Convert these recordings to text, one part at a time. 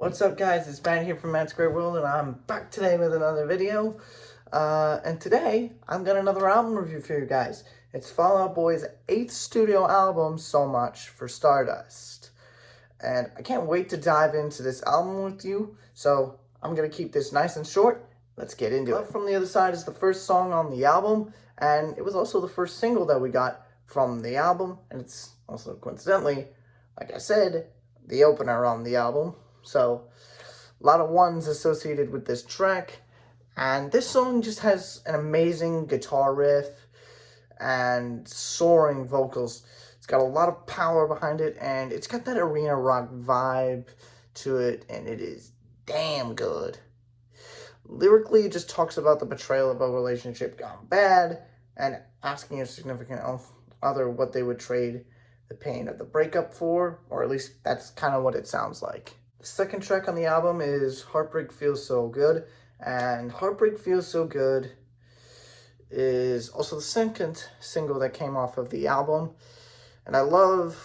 What's up, guys? It's Matt here from Matt's Great World, and I'm back today with another video. And today, I've got another album review for you guys. It's Fall Out Boy's 8th studio album, So Much for Stardust. And I can't wait to dive into this album with you, so I'm going to keep this nice and short. Let's get into it. Love from the Other Side is the first song on the album, and it was also the first single that we got from the album, and it's also, coincidentally, like I said, the opener on the album. So, a lot of ones associated with this track. And this song just has an amazing guitar riff and soaring vocals. It's got a lot of power behind it, and it's got that arena rock vibe to it, and it is damn good. Lyrically, it just talks about the betrayal of a relationship gone bad and asking your significant other what they would trade the pain of the breakup for, or at least that's kind of what it sounds like. The second track on the album is Heartbreak Feels So Good, and Heartbreak Feels So Good is also the second single that came off of the album, and I love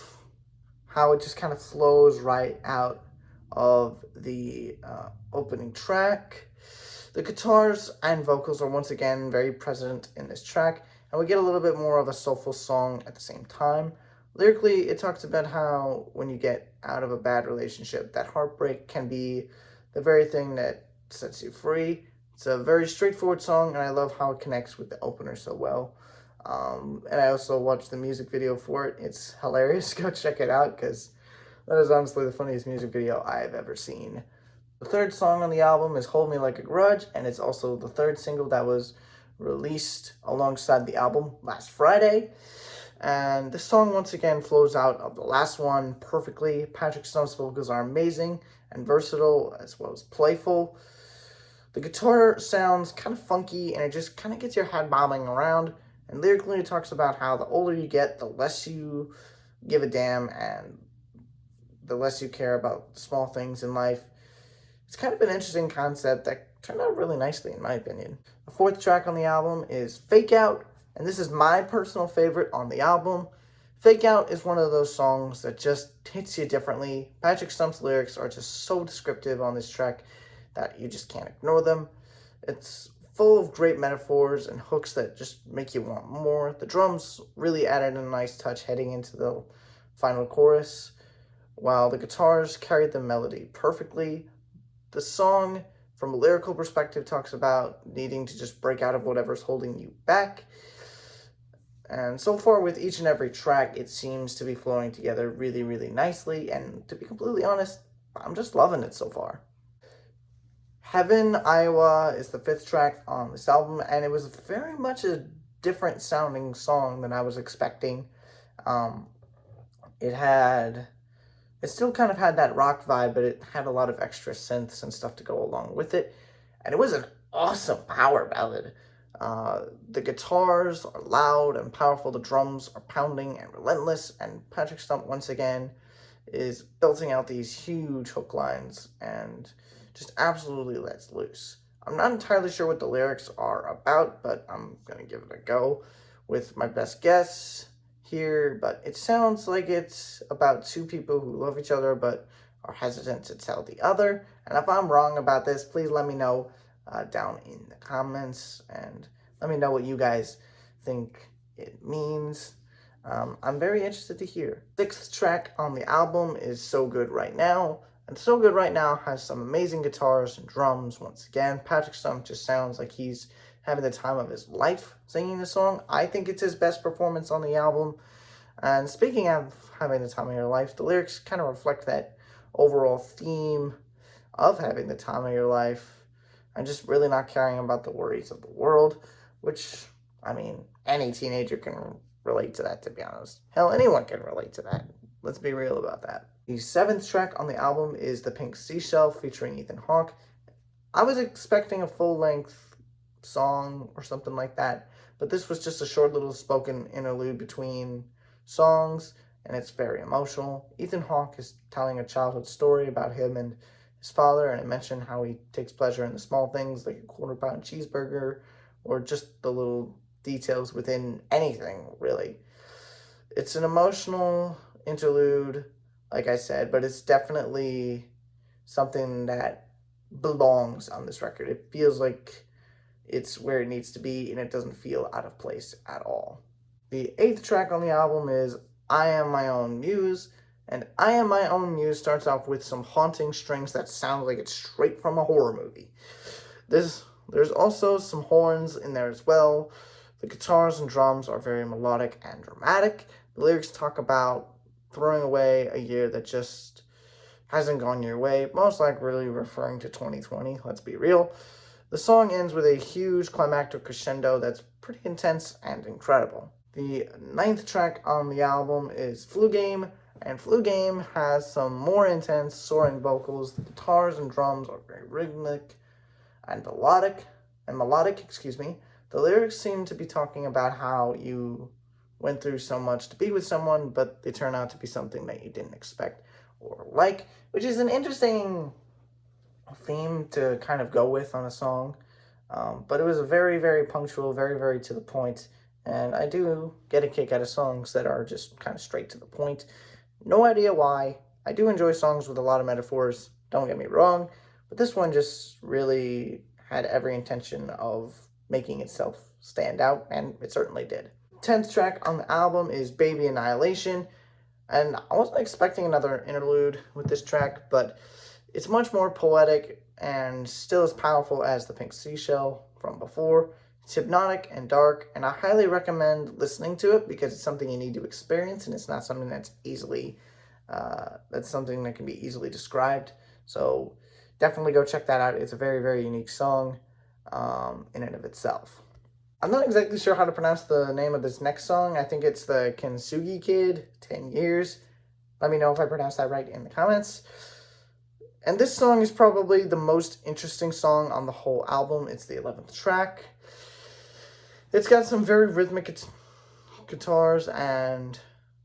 how it just kind of flows right out of the opening track. The guitars and vocals are once again very present in this track, and we get a little bit more of a soulful song at the same time. Lyrically, it talks about how when you get out of a bad relationship, that heartbreak can be the very thing that sets you free. It's a very straightforward song, and I love how it connects with the opener so well. And I also watched the music video for it. It's hilarious. Go check it out, because that is honestly the funniest music video I've ever seen. The third song on the album is Hold Me Like a Grudge, and it's also the third single that was released alongside the album last Friday. And this song once again flows out of the last one perfectly. Patrick Stump's vocals are amazing and versatile as well as playful. The guitar sounds kind of funky, and it just kind of gets your head bobbing around. And lyrically it talks about how the older you get, the less you give a damn and the less you care about small things in life. It's kind of an interesting concept that turned out really nicely in my opinion. The fourth track on the album is Fake Out, and this is my personal favorite on the album. Fake Out is one of those songs that just hits you differently. Patrick Stump's lyrics are just so descriptive on this track that you just can't ignore them. It's full of great metaphors and hooks that just make you want more. The drums really added a nice touch heading into the final chorus, while the guitars carried the melody perfectly. The song, from a lyrical perspective, talks about needing to just break out of whatever's holding you back. And so far with each and every track, it seems to be flowing together really, really nicely. And to be completely honest, I'm just loving it so far. Heaven, Iowa is the fifth track on this album, and it was very much a different sounding song than I was expecting. It still kind of had that rock vibe, but it had a lot of extra synths and stuff to go along with it. And it was an awesome power ballad. The guitars are loud and powerful, the drums are pounding and relentless, and Patrick Stump once again is belting out these huge hook lines and just absolutely lets loose. I'm not entirely sure what the lyrics are about, but I'm going to give it a go with my best guess here, but it sounds like it's about two people who love each other but are hesitant to tell the other. And if I'm wrong about this, please let me know down in the comments, and let me know what you guys think it means. I'm very interested to hear. Sixth track on the album is So Good Right Now, and So Good Right Now has some amazing guitars and drums. Once again, Patrick Stump just sounds like he's having the time of his life singing the song. I think it's his best performance on the album. And speaking of having the time of your life, the lyrics kind of reflect that overall theme of having the time of your life and just really not caring about the worries of the world, which, I mean, any teenager can relate to that, to be honest. Hell, anyone can relate to that. Let's be real about that. The seventh track on the album is The Pink Seashell featuring Ethan Hawke. I was expecting a full-length song or something like that, but this was just a short little spoken interlude between songs, and it's very emotional. Ethan Hawke is telling a childhood story about him and his father, and it mentioned how he takes pleasure in the small things like a quarter-pound cheeseburger or just the little details within anything, really. It's an emotional interlude, like I said, but it's definitely something that belongs on this record. It feels like it's where it needs to be, and it doesn't feel out of place at all. The 8th track on the album is I Am My Own Muse, and I Am My Own Muse starts off with some haunting strings that sound like it's straight from a horror movie. There's also some horns in there as well. The guitars and drums are very melodic and dramatic. The lyrics talk about throwing away a year that just hasn't gone your way, most likely really referring to 2020, let's be real. The song ends with a huge climactic crescendo that's pretty intense and incredible. The 9th track on the album is Flu Game, and Flu Game has some more intense, soaring vocals. The guitars and drums are very rhythmic and melodic. The lyrics seem to be talking about how you went through so much to be with someone, but they turn out to be something that you didn't expect or like, which is an interesting theme to kind of go with on a song. But it was very, very punctual, very, very to the point. And I do get a kick out of songs that are just kind of straight to the point. No idea why. I do enjoy songs with a lot of metaphors, don't get me wrong. But this one just really had every intention of making itself stand out, and it certainly did. 10th track on the album is Baby Annihilation. And I wasn't expecting another interlude with this track, but it's much more poetic and still as powerful as the Pink Seashell from before. It's hypnotic and dark, and I highly recommend listening to it because it's something you need to experience, and it's not something that's something that can be easily described. So definitely go check that out. It's a very, very unique song in and of itself. I'm not exactly sure how to pronounce the name of this next song. I think it's the Kintsugi Kid, 10 Years. Let me know if I pronounced that right in the comments. And this song is probably the most interesting song on the whole album. It's the 11th track. It's got some very rhythmic guitars and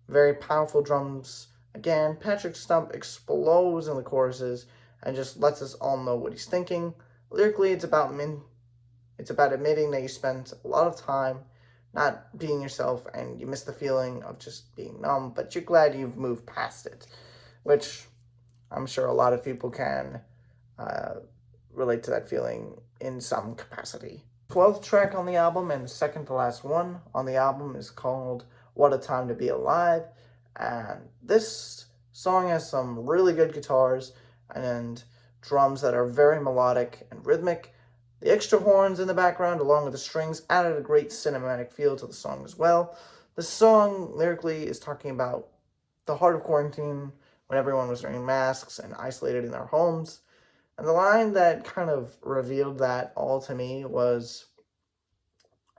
very powerful drums. Again, Patrick Stump explodes in the choruses and just lets us all know what he's thinking. Lyrically, it's about admitting that you spent a lot of time not being yourself and you miss the feeling of just being numb, but you're glad you've moved past it, which I'm sure a lot of people can relate to that feeling in some capacity. 12th track on the album and the second to last one on the album is called What a Time to Be Alive. And this song has some really good guitars and drums that are very melodic and rhythmic. The extra horns in the background, along with the strings, added a great cinematic feel to the song as well. The song, lyrically, is talking about the heart of quarantine when everyone was wearing masks and isolated in their homes. And the line that kind of revealed that all to me was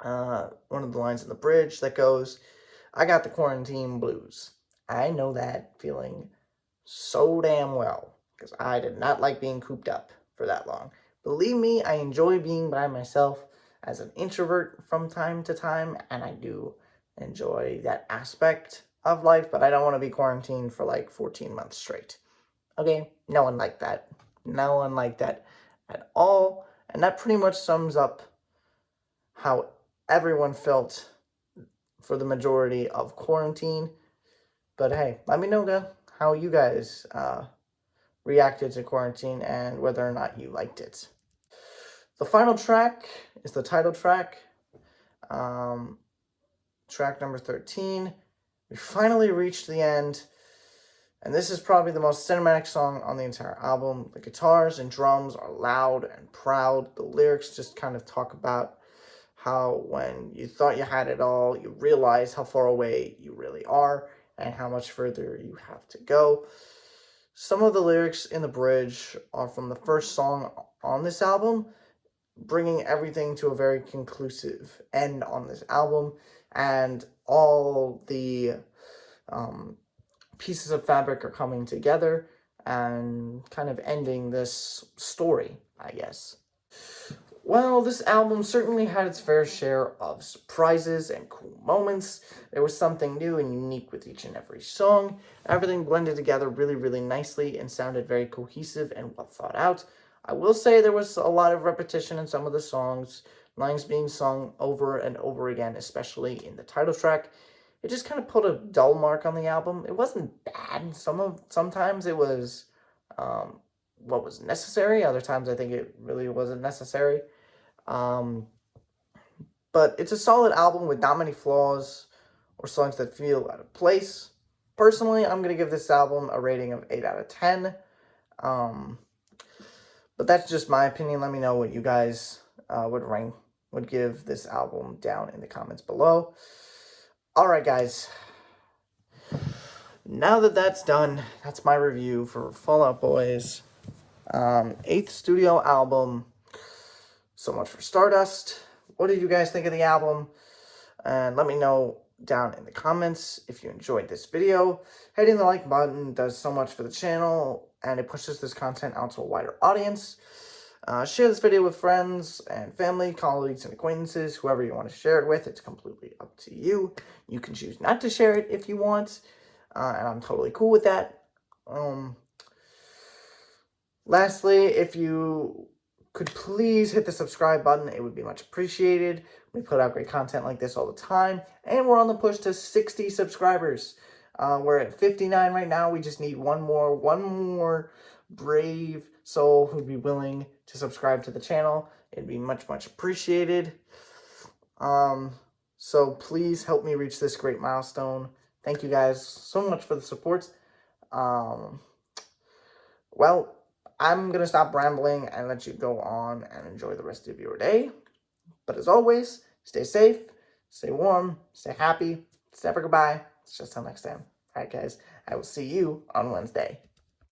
one of the lines in the bridge that goes, I got the quarantine blues. I know that feeling so damn well because I did not like being cooped up for that long. Believe me, I enjoy being by myself as an introvert from time to time, and I do enjoy that aspect of life, but I don't want to be quarantined for like 14 months straight. Okay, no one liked that. No one liked that at all, and that pretty much sums up how everyone felt for the majority of quarantine. But hey, let me know how you guys reacted to quarantine and whether or not you liked it. The final track is the title track, track number 13. We finally reached the end, and this is probably the most cinematic song on the entire album. The guitars and drums are loud and proud. The lyrics just kind of talk about how when you thought you had it all, you realize how far away you really are and how much further you have to go. Some of the lyrics in the bridge are from the first song on this album, bringing everything to a very conclusive end on this album, and all the pieces of fabric are coming together and kind of ending this story, I guess. Well, this album certainly had its fair share of surprises and cool moments. There was something new and unique with each and every song. Everything blended together really, really nicely and sounded very cohesive and well thought out. I will say there was a lot of repetition in some of the songs, lines being sung over and over again, especially in the title track. It just kind of put a dull mark on the album. It wasn't bad. Sometimes it was what was necessary. Other times I think it really wasn't necessary. But it's a solid album with not many flaws or songs that feel out of place. Personally, I'm going to give this album a rating of 8 out of 10. But that's just my opinion. Let me know what you guys would give this album down in the comments below. Alright, guys. Now that that's done, that's my review for Fall Out Boy's 8th studio album. So much for Stardust. What did you guys think of the album? And let me know down in the comments if you enjoyed this video. Hitting the like button does so much for the channel, and it pushes this content out to a wider audience. Share this video with friends and family, colleagues, and acquaintances, whoever you want to share it with. It's completely up to you. You can choose not to share it if you want, and I'm totally cool with that. Lastly, if you could please hit the subscribe button, it would be much appreciated. We put out great content like this all the time, and we're on the push to 60 subscribers. We're at 59 right now. We just need one more brave soul who'd be willing to subscribe to the channel. It'd be much appreciated. So please help me reach this great milestone. Thank you guys so much for the support. Well, I'm going to stop rambling and let you go on and enjoy the rest of your day. But as always, stay safe, stay warm, stay happy. It's never goodbye. It's just till next time. Alright, guys. I will see you on Wednesday.